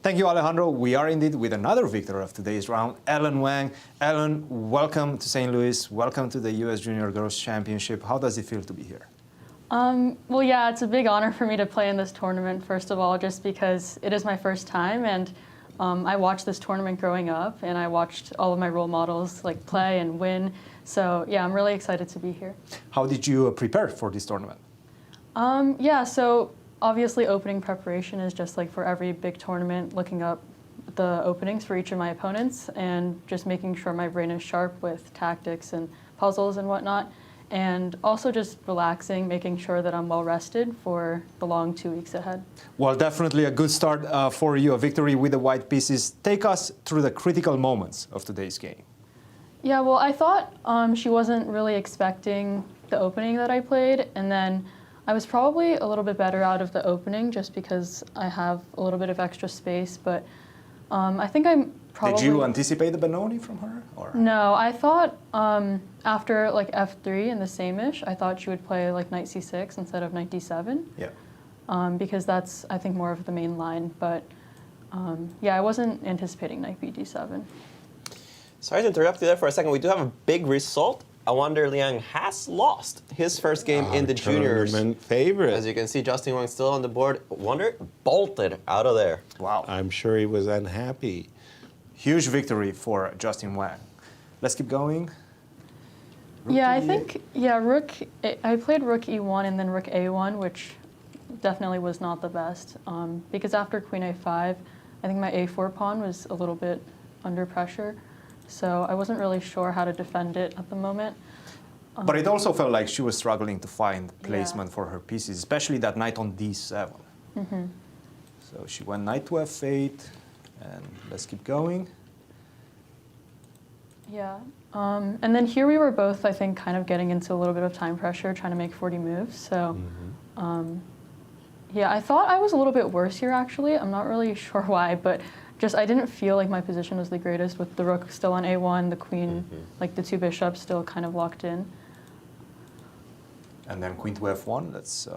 Thank you, Alejandro. We are indeed with another victor of today's round, Ellen Wang. Ellen, welcome to St. Louis. Welcome to the U.S. Junior Girls Championship. How does it feel to be here? Well, yeah, it's a big honor for me to play in this tournament, first of all, just because it is my first time, and I watched this tournament growing up, and I watched all of my role models like play and win. So yeah, I'm really excited to be here. How did you prepare for this tournament? Yeah, so obviously opening preparation is just like for every big tournament, looking up the openings for each of my opponents and just making sure my brain is sharp with tactics and puzzles and whatnot. And also just relaxing, making sure that I'm well rested for the long 2 weeks ahead. Well, definitely a good start for you, a victory with the white pieces. Take us through the critical moments of today's game. Yeah, well, I thought she wasn't really expecting the opening that I played, and then I was probably a little bit better out of the opening just because I have a little bit of extra space, but I think I'm probably... Did you anticipate the Benoni from her? Or? No, I thought after like f3 in the same-ish, I thought she would play like knight c6 instead of knight d7. Yeah. Because that's, I think, more of the main line, but yeah, I wasn't anticipating knight b d7. Sorry to interrupt you there for a second. We do have a big result. I wonder Liang has lost his first game in the juniors. Favorite. As you can see, Justin Wang still on the board. Wonder bolted out of there. Wow. I'm sure he was unhappy. Huge victory for Justin Wang. Let's keep going. Rook yeah, I think, yeah, I played rook e1 and then rook a1, which definitely was not the best. Because after queen a5, I think my a4 pawn was a little bit under pressure. So I wasn't really sure how to defend it at the moment. But it also felt like she was struggling to find placement for her pieces, especially that knight on d7. Mm-hmm. So she went knight to f8, and let's keep going. Yeah, and then here we were both, I think, kind of getting into a little bit of time pressure, trying to make 40 moves. So yeah, I thought I was a little bit worse here, actually. I'm not really sure why, but just I didn't feel like my position was the greatest with the rook still on a1, the queen, like the two bishops still kind of locked in. And then queen to f1, let's...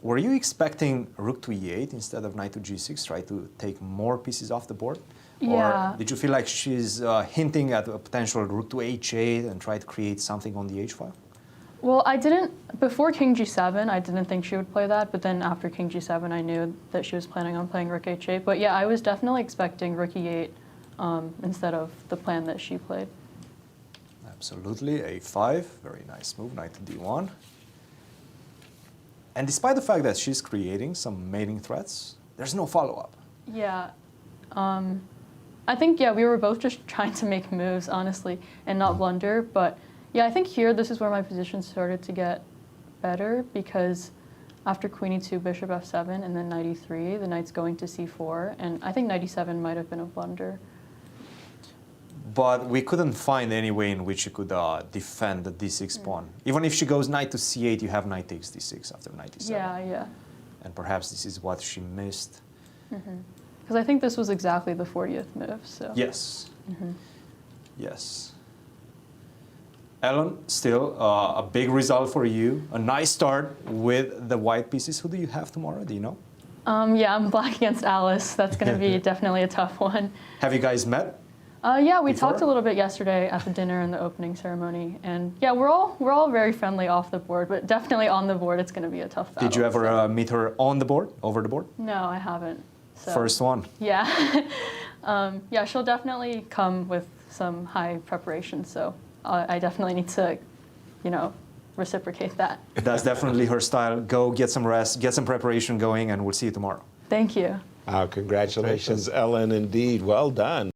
Were you expecting rook to e8 instead of knight to g6, try to take more pieces off the board? Yeah. Or did you feel like she's hinting at a potential rook to h8 and try to create something on the h file? Well, I didn't, before king g7, I didn't think she would play that, but then after king g7, I knew that she was planning on playing rook h8. But yeah, I was definitely expecting rook e8 instead of the plan that she played. Absolutely, a5, very nice move, knight to d1. And despite the fact that she's creating some mating threats, there's no follow-up. Yeah, I think, yeah, we were both just trying to make moves, honestly, and not blunder, but yeah, I think here, this is where my position started to get better because after queen e2, bishop f7, and then knight e3, the knight's going to c4, and I think knight e7 might have been a blunder. But we couldn't find any way in which you could defend the d6 pawn. Even if she goes knight to c8, you have knight takes d6 after knight e7. Yeah, yeah. And perhaps this is what she missed. Because I think this was exactly the 40th move, so. Yes. Yes. Ellen, still a big result for you. A nice start with the white pieces. Who do you have tomorrow? Do you know? Yeah, I'm black against Alice. That's going to be definitely a tough one. Have you guys met? Yeah, we before? talked a little bit yesterday at the dinner and the opening ceremony, and yeah, we're all very friendly off the board, but definitely on the board, it's going to be a tough battle. Did you ever meet her on the board, over the board? No, I haven't. So. First one. Yeah, yeah, she'll definitely come with some high preparation, so I definitely need to, you know, reciprocate that. That's definitely her style. Go get some rest, get some preparation going, and we'll see you tomorrow. Thank you. Congratulations, Ellen, indeed. Well done.